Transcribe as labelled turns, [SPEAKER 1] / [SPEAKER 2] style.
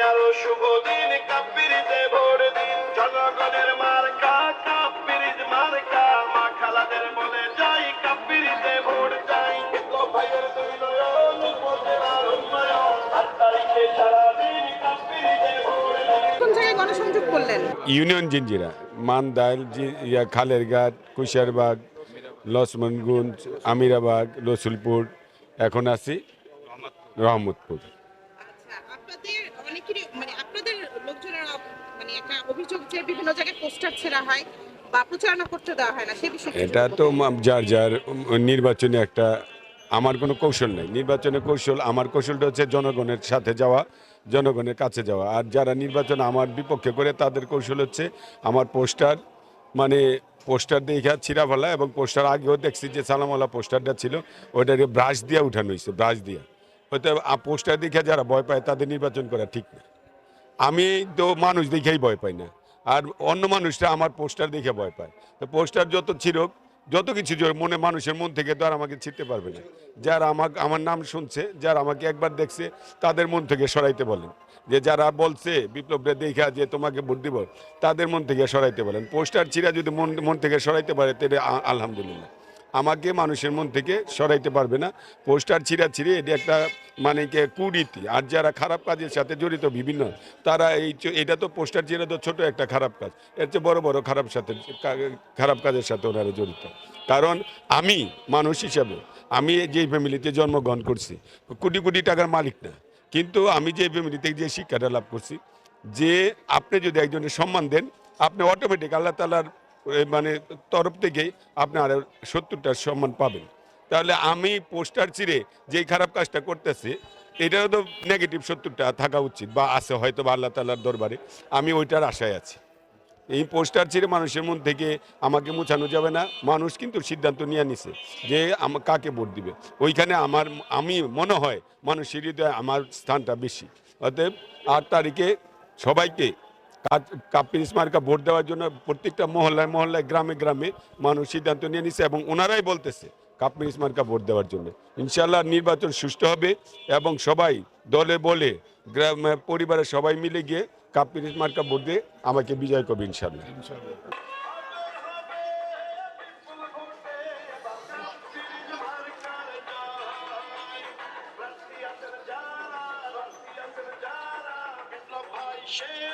[SPEAKER 1] আরো শুভ দিন, কাপ্পিরিতে ভোট দিন, জনগণের মার্কা কাপ্পিরিজ মার্কা, মা খালাদের বলে যাই কাপ্পিরিতে ভোট চাই। বিপ্লব ভাইয়ের দুই নয়ন, উপজেলার উন্নয়ন, 8 তারিখে সারাদিন কাপ্পিরিতে ভোট দিন।
[SPEAKER 2] কোন জায়গায় গণসংযোগ করলেন?
[SPEAKER 3] ইউনিয়ন জিঞ্জিরা মান্দাইল খালেরঘাট কুশিয়ারবাগ লক্ষ্মণগঞ্জ আমিরাবাগ রসুলপুর এখন আছি রহমতপুর।
[SPEAKER 2] আচ্ছা, আপনাদের অনেকেরই আপনাদের লোকজনের মানে একটা অভিযোগ যে বিভিন্ন জায়গায় পোস্টার ছেঁড়া হয় বা প্রচারণা করতে দেওয়া হয় না, সে বিষয়ে
[SPEAKER 3] এটা তো যার যার নির্বাচনে একটা, আমার কোনো কৌশল নেই নির্বাচনের কৌশল। আমার কৌশলটা হচ্ছে জনগণের সাথে যাওয়া, জনগণের কাছে যাওয়া। আর যারা নির্বাচন আমার বিপক্ষে করে তাদের কৌশল হচ্ছে আমার পোস্টার পোস্টার দেখে ছিঁড়া ফেলা, এবং পোস্টার আগেও দেখছি যে সালামওয়ালা পোস্টারটা ছিল ওইটাকে ব্রাশ দিয়ে উঠানো হয়েছে, ব্রাশ দিয়ে। হয়তো পোস্টার দেখে যারা ভয় পায় তাদের নির্বাচন করা ঠিক না। আমি তো মানুষ দেখেই ভয় পাই না, আর অন্য মানুষরা আমার পোস্টার দেখে ভয় পায়। তো পোস্টার যত ছিড়ুক, যত কিছু মনে মানুষের মন থেকে তো আর আমাকে ছিঁড়তে পারবে না। যারা আমার নাম শুনছে, যারা আমাকে একবার দেখছে, তাদের মন থেকে সরাইতে বলেন। যে যারা বলছে বিপ্লবটা দেখা যে তোমাকে ভোট দিব, তাদের মন থেকে সরাইতে বলেন। পোস্টার ছিঁড়া যদি মন থেকে সরাইতে পারে তাহলে আলহামদুলিল্লাহ। আমাকে মানুষের মন থেকে সরাইতে পারবে না। পোস্টার ছিঁড়ে এটা একটা কুরীতি। আর যারা খারাপ কাজের সাথে জড়িত বিভিন্ন, তারা এটা তো পোস্টার ছিঁড়ে তো ছোট একটা খারাপ কাজ, এর চেয়ে বড় বড় খারাপ কাজের সাথে ওনারা জড়িত। কারণ আমি মানুষ হিসাবে, আমি যে ফ্যামিলিতে জন্মগ্রহণ করছি, কোটি কোটি টাকার মালিক না, কিন্তু আমি যে ফ্যামিলিতে যে শিক্ষাটা লাভ করছি, যে আপনি যদি একজনের সম্মান দেন, আপনি অটোমেটিক আল্লাহ তাআলার তরফ থেকেই আপনি আরো 70টার সম্মান পাবেন। তাহলে আমি পোস্টার চিরে যেই খারাপ কাজটা করতেছি, এটাও তো নেগেটিভ 70টা থাকা উচিত বা আছে হয়তো বা আল্লাহ তাআলার দরবারে। আমি ওইটার আশায় আছি। এই পোস্টার ছিঁড়ে মানুষের মন থেকে আমাকে মুছানো যাবে না। মানুষ কিন্তু সিদ্ধান্ত নিয়ে নিছে যে কাকে ভোট দিবে। ওইখানে আমি মনে হয় মানুষের হৃদয়ে আমার স্থানটা বেশি। অতএব 8 তারিখে সবাইকে কাপ্পিরিজ মার্কা ভোট দেওয়ার জন্য প্রত্যেকটা মহল্লায় মহল্লায় গ্রামে গ্রামে মানুষ সিদ্ধান্ত নিয়ে নিছে, এবং ওনারাই বলতেছে কাপ্পিরিজ মার্কা ভোট দেওয়ার জন্য। ইনশাল্লাহ নির্বাচন সুষ্ঠু হবে, এবং সবাই দলে বলে পরিবারের সবাই মিলে গিয়ে কাপ্পিরিজ মার্কা ভোট দিয়ে আমাকে বিজয় করবে ইনশাল্লাহ।
[SPEAKER 1] বিপ্লব ভাই শেখ